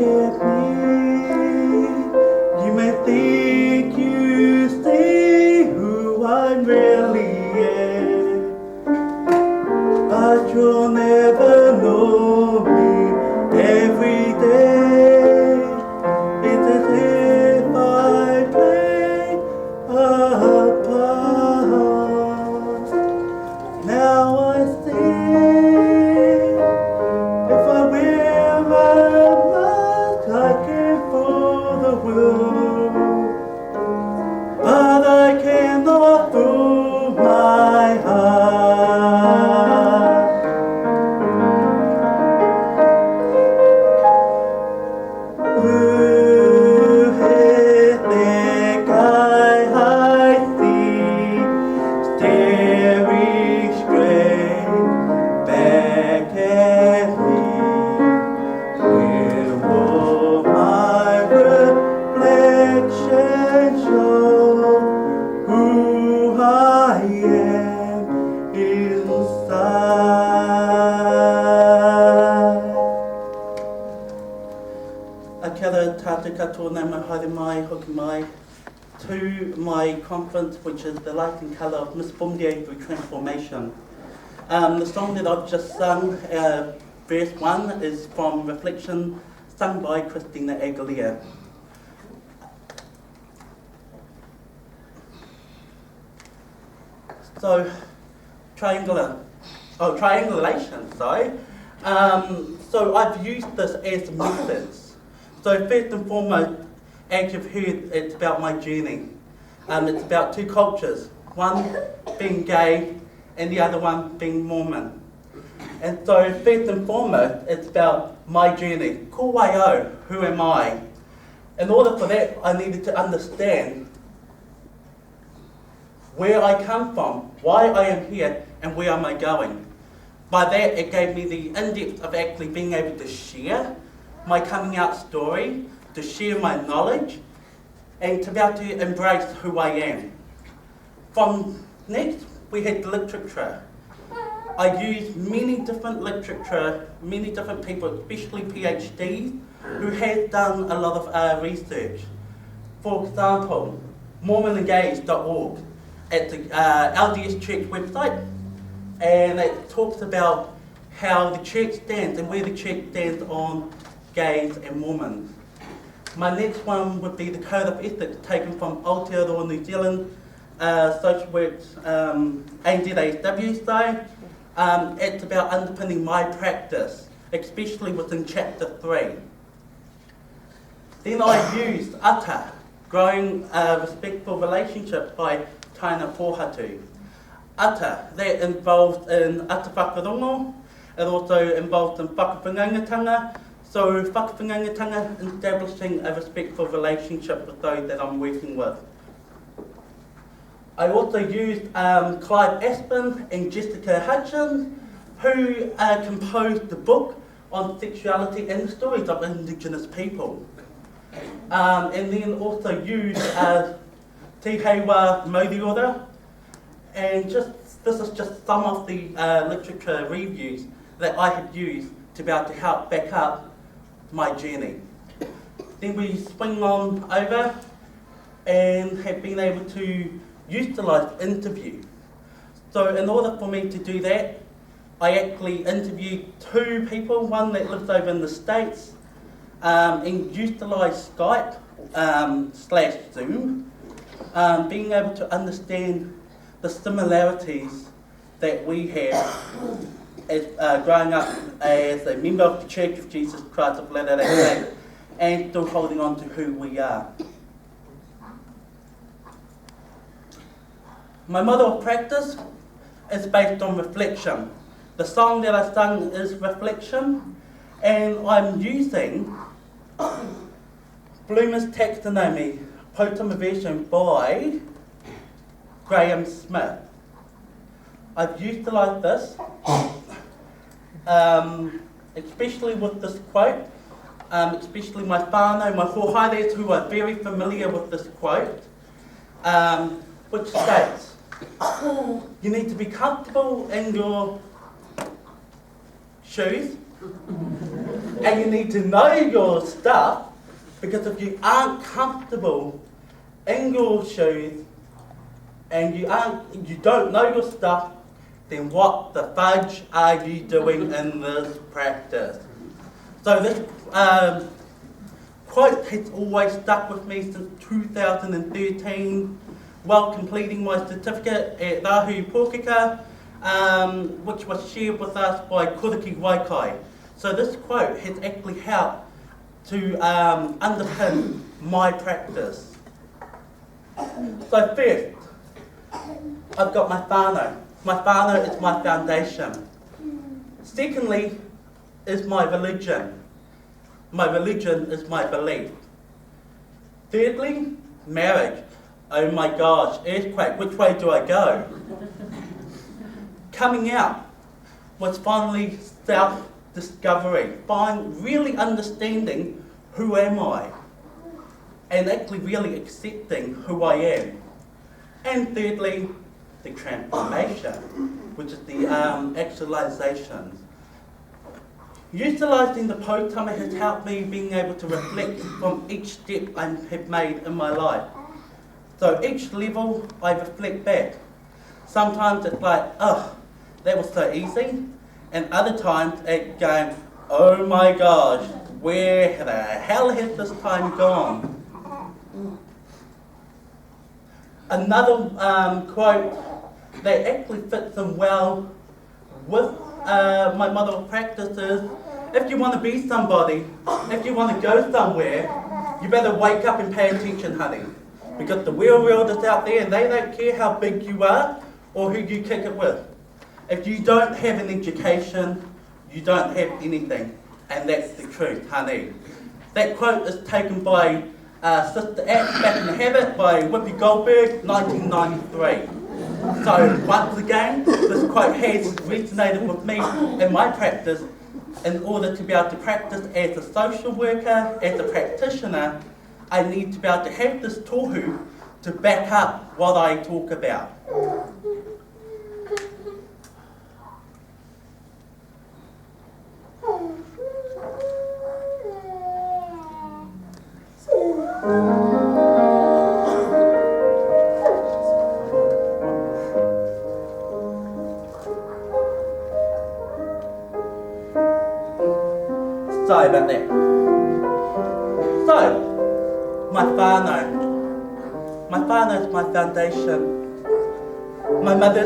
at me. You may think you see who I really am, but you'll never know me every day. It's as if I played a part. Now I see, if I wear a mask, I can fool the world, but I cannot fool my heart. Ooh, that guy I see, staring straight back at me. Where will my reflection show who I am inside? A kia ora tātou katoa nei mai haere mai, hoki mai, to my conference, which is The Light and Colour of Miss Boomb'D'a through Transformation. The song that I've just sung, verse 1, is from Reflection, sung by Christina Aguilera. So, triangulation, sorry. So I've used this as methods. So first and foremost, as you've heard, it's about my journey. It's about two cultures, one being gay and the other one being Mormon. And so first and foremost, it's about my journey. Ko waio, who am I? In order for that, I needed to understand where I come from, why I am here, and where am I going. By that, it gave me the in-depth of actually being able to share my coming out story, to share my knowledge, and to be able to embrace who I am. From next, we had literature. I used many different literature, many different people, especially PhDs, who had done a lot of research. For example, MormonEngage.org, at the LDS Church website, and it talks about how the church stands and where the church stands on gays and Mormons. My next one would be the Code of Ethics, taken from Aotearoa New Zealand Social Works AZASW side. It's about underpinning my practice, especially within Chapter 3. Then I used Ata, Growing Respectful Relationships by Taina Pohatu. Ata, that involved in ata whakarongo, it also involved in whakawhingangatanga. So whakawhingangatanga, establishing a respectful relationship with those that I'm working with. I also used Clive Aspin and Jessica Hutchins, who composed the book on sexuality and the stories of Indigenous people. And then also used Te Heiwa Moriora, and this is just some of the literature reviews that I had used to be able to help back up my journey. Then we swing on over and have been able to utilise interview. So in order for me to do that, I actually interviewed two people, one that lives over in the States, and utilised Skype / Zoom, being able to understand the similarities that we have as growing up as a member of the Church of Jesus Christ of Latter-day Saints and still holding on to who we are. My model of practice is based on reflection. The song that I sung is Reflection, and I'm using Bloom's Taxonomy, Poutama version by Graham Smith. I've utilised this, especially with this quote, especially my whānau, my hohaires, who are very familiar with this quote, which states, you need to be comfortable in your shoes, And you need to know your stuff, because if you aren't comfortable in your shoes and you don't know your stuff, then what the fudge are you doing in this practice? So this quote has always stuck with me since 2013, while completing my certificate at Rahu Pōkeka, which was shared with us by Koriki Waikai. So this quote has actually helped to underpin my practice. So first, I've got my whānau. My whānau is my foundation. Secondly, is my religion. My religion is my belief. Thirdly, marriage. Oh my gosh, earthquake, which way do I go? Coming out was finally self-discovery, really understanding who am I, and actually really accepting who I am. And thirdly, the transformation, which is the actualizations. Utilising the Poutama has helped me being able to reflect from each step I have made in my life. So each level I reflect back. Sometimes it's like, oh, that was so easy. And other times it's going, oh my gosh, where the hell has this time gone? Another quote that actually fits in well with my model of practice is, if you want to be somebody, if you want to go somewhere, you better wake up and pay attention, honey. Because the real world is out there and they don't care how big you are or who you kick it with. If you don't have an education, you don't have anything. And that's the truth, honey. That quote is taken by Sister Act Back in the Habit by Whoopi Goldberg, 1993. So once again, this quote has resonated with me in my practice in order to be able to practice as a social worker, as a practitioner. I need to be able to have this tohu to back up what I talk about. Sorry about that. So, my whānau. My whānau is my foundation. My mother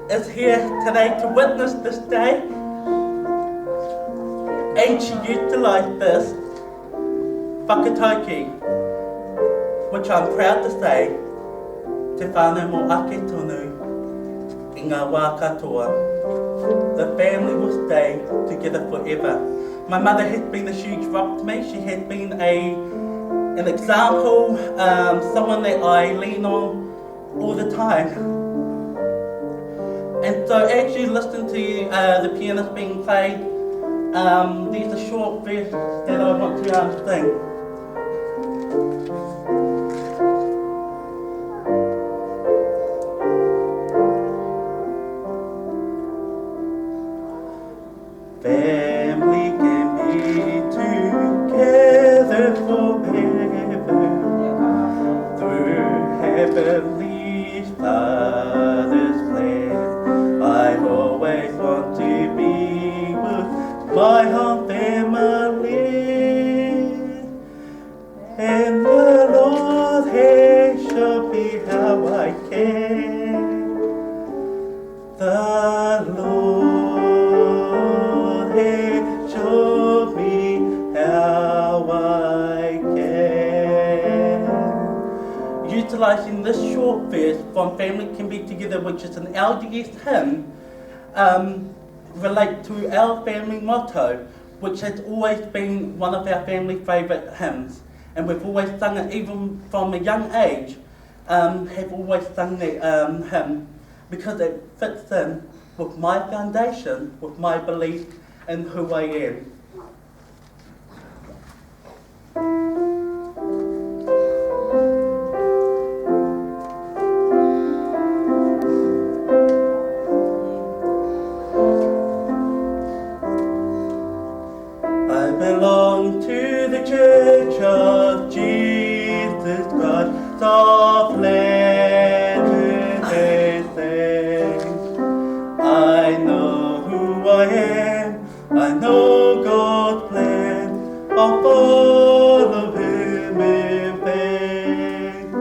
is here today to witness this day. And she utilised this whakatauki, which I'm proud to say, te whānau mō ake tonu, i ngā wā katoa. The family will stay together forever. My mother has been a huge rock to me. She has been an example, someone that I lean on all the time. And so as you listen to the pianist being played, there's a short verse that I want to sing. Family can be together forever through heavenly Father's plan. I always want to be with my home family, and the Lord has shown me how I can. The Lord show me how I can. Utilising this short verse from Family Can Be Together, which is an LDS hymn, relate to our family motto, which has always been one of our family favourite hymns. And we've always sung it, even from a young age, have always sung that hymn, because it fits in with my foundation, with my belief in who I am. I know God's plan, I'll follow Him in faith.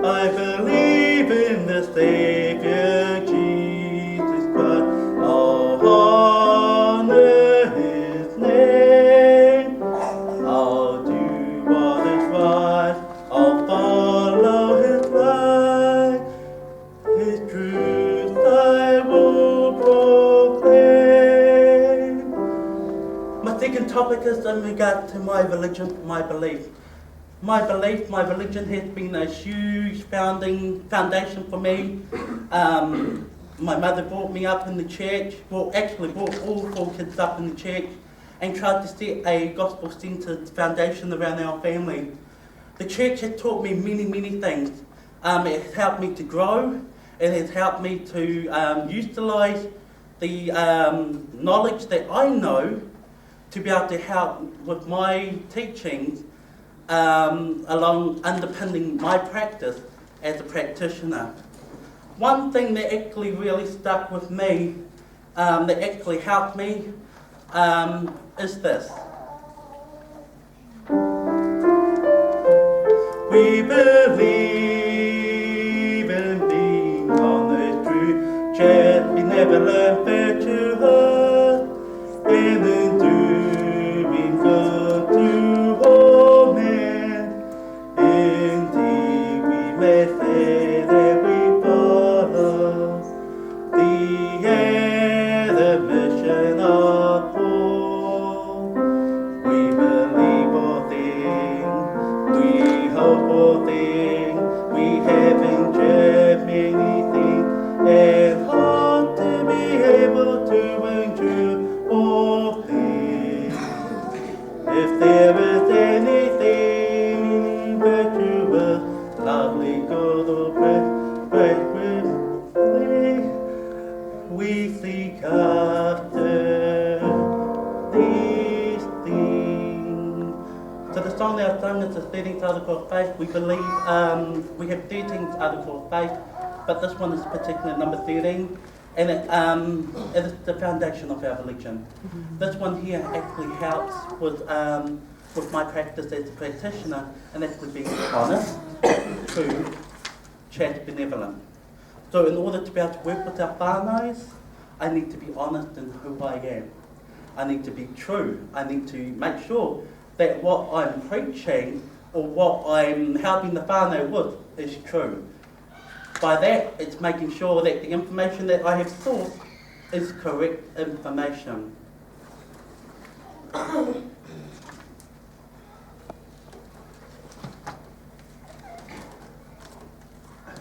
I believe in the Savior Jesus Christ. I'll honor His name. I'll do what is right. I'll follow His light. His truth I will proclaim. My second topic is in regard to my religion, my belief. My religion has been a huge foundation for me. My mother brought me up in the church, actually brought all 4 kids up in the church, and tried to set a gospel-centered foundation around our family. The church has taught me many things. It has helped me to grow. It has helped me to utilise the knowledge that I know to be able to help with my teachings along underpinning my practice as a practitioner. One thing that actually really stuck with me, that actually helped me, is this. We believe in being honest, true, just benevolent, fair to us, and in doing good to all men. Indeed, we may say that we follow the mission of Paul. We believe all things, we hope all things, we have enjoyed many things, and hope to be able to endure all things. If there is anything virtuous, lovely, good, or praiseworthy, we seek after these things. So the song that I've sung is the 13th article of faith. We believe, we have 13th article of faith, but this one is particularly number 13, and it is the foundation of our religion. This one here actually helps with my practice as a practitioner, and actually being honest, true, chaste, benevolent. So in order to be able to work with our whānais, I need to be honest in who I am. I need to be true. I need to make sure that what I'm preaching or what I'm helping the whānau with is true. By that, it's making sure that the information that I have sourced is correct information.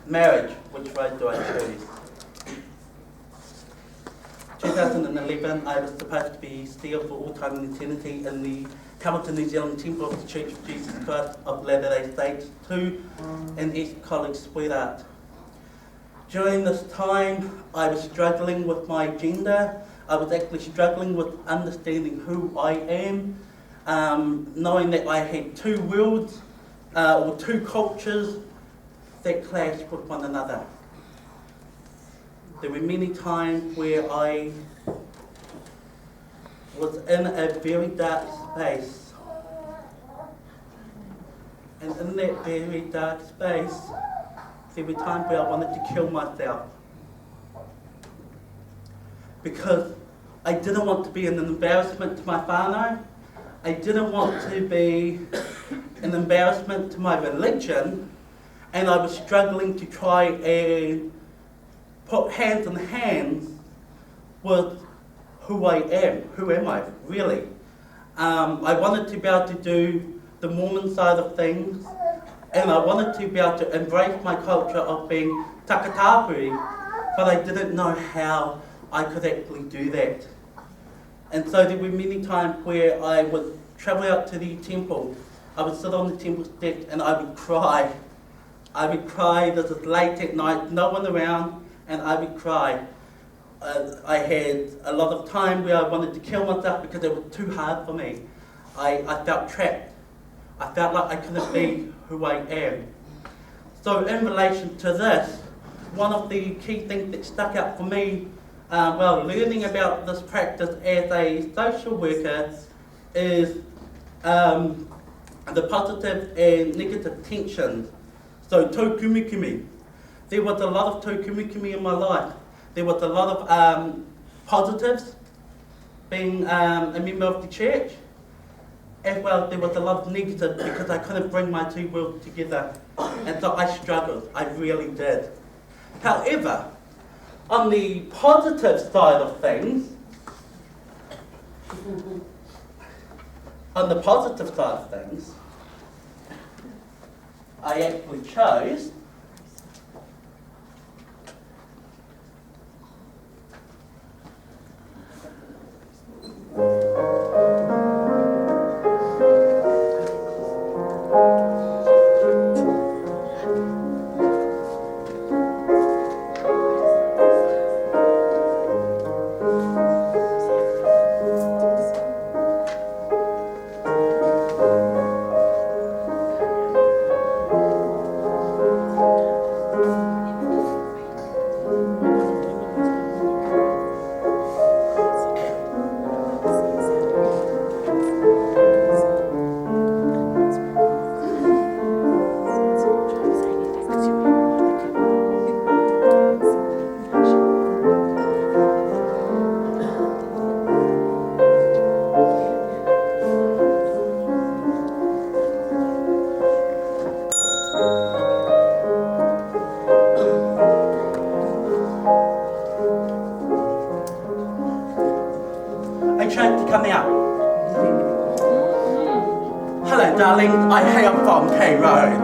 Marriage, which road do I choose? 2011, I was supposed to be sealed for all time and eternity in the Hamilton, New Zealand Temple of the Church of Jesus Christ of Latter-day Saints 2 in East College, Sweetheart. During this time, I was struggling with my gender. I was actually struggling with understanding who I am, knowing that I had 2 worlds or 2 cultures that clashed with one another. There were many times where I was in a very dark space. And in that very dark space, there were times where I wanted to kill myself. Because I didn't want to be an embarrassment to my whānau. I didn't want to be an embarrassment to my religion. And I was struggling to try and put hands in hands with who I am. Who am I, really? I wanted to be able to do the Mormon side of things, and I wanted to be able to embrace my culture of being Takataapui, but I didn't know how I could actually do that. And so there were many times where I would travel out to the temple. I would sit on the temple steps and I would cry. I would cry. This is late at night, no one around, and I would cry. I had a lot of time where I wanted to kill myself because it was too hard for me. I felt trapped. I felt like I couldn't be who I am. So in relation to this, one of the key things that stuck out for me learning about this practice as a social worker is the positive and negative tensions. So tōkumikimi. There was a lot of tōkumikimi in my life. There was a lot of positives, being a member of the church, as well there was a lot of negative because I couldn't bring my two worlds together. And so I struggled, I really did. However, on the positive side of things, I actually chose to come out. Hello, darling. I hail from K Road.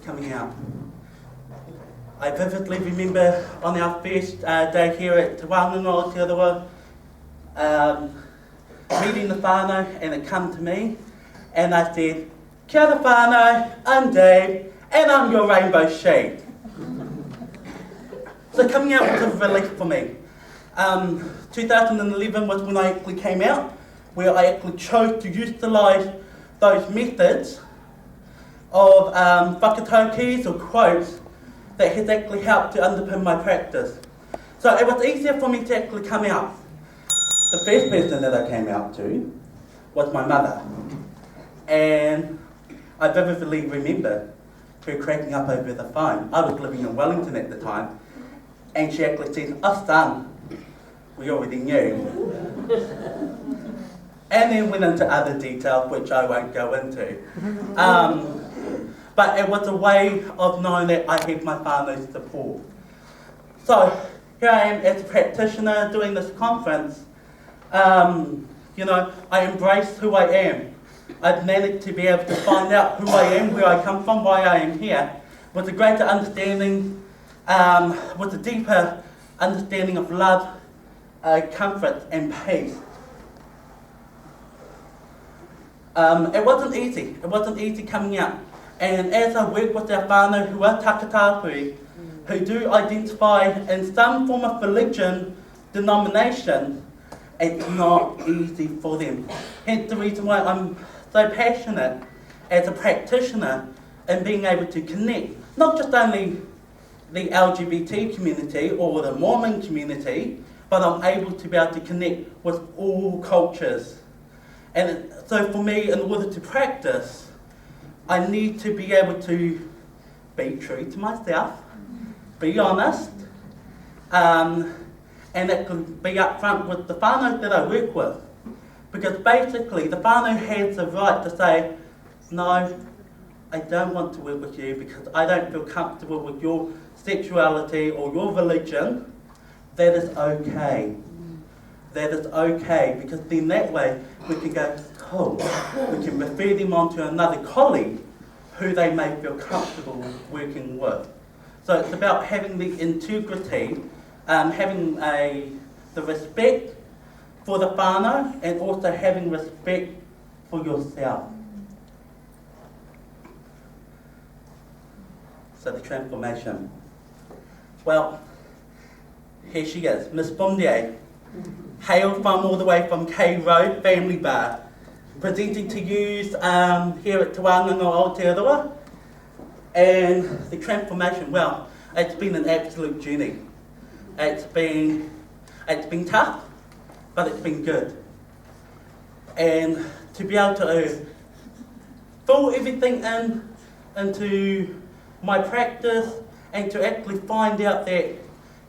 Coming out. I vividly remember on our first day here at Te Wānganō Te Arawa, meeting the whānau, and it come to me, and I said, "Kia ora whānau, I'm Dave, and I'm your rainbow sheep." So coming out was a relief for me. 2011 was when I actually came out, where I actually chose to utilise those methods of whakataukis or quotes that has actually helped to underpin my practice. So it was easier for me to actually come out. The first person that I came out to was my mother. And I vividly remember her cracking up over the phone. I was living in Wellington at the time. And she actually said, "Oh son, we already knew." And then went into other details which I won't go into. But it was a way of knowing that I had my whānau's support. So here I am as a practitioner doing this conference. I embrace who I am. I've managed to be able to find out who I am, where I come from, why I am here, with a greater understanding, with a deeper understanding of love, comfort and peace. It wasn't easy. It wasn't easy coming out. And as I work with our whānau who are Takataapui, who do identify in some form of religion, denomination, it's not easy for them. Hence the reason why I'm so passionate as a practitioner in being able to connect, not just only the LGBT community or the Mormon community, but I'm able to be able to connect with all cultures. And so for me, in order to practice, I need to be able to be true to myself, be honest, and it can be upfront with the whānau that I work with. Because basically, the whānau has the right to say, no, I don't want to work with you because I don't feel comfortable with your sexuality or your religion. That is okay. That is okay, because then that way we can go, cool, we can refer them on to another colleague who they may feel comfortable working with. So it's about having the integrity, having the respect for the whānau, and also having respect for yourself. So the transformation. Well, here she is, Miss Boomb'D'a, hail from all the way from K Road Family Bar, presenting to you here at Te Wānanga Aotearoa. And the transformation, well, it's been an absolute journey. It's been tough, but it's been good. And to be able to fill everything into my practice, and to actually find out that,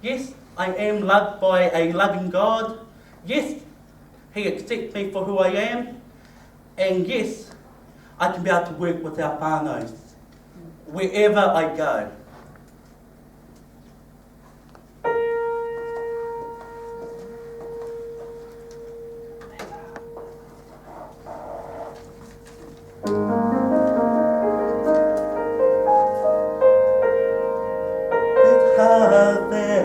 yes, I am loved by a loving God. Yes, He accepts me for who I am. And yes, I can be able to work with our whānaus wherever I go. It's hard there.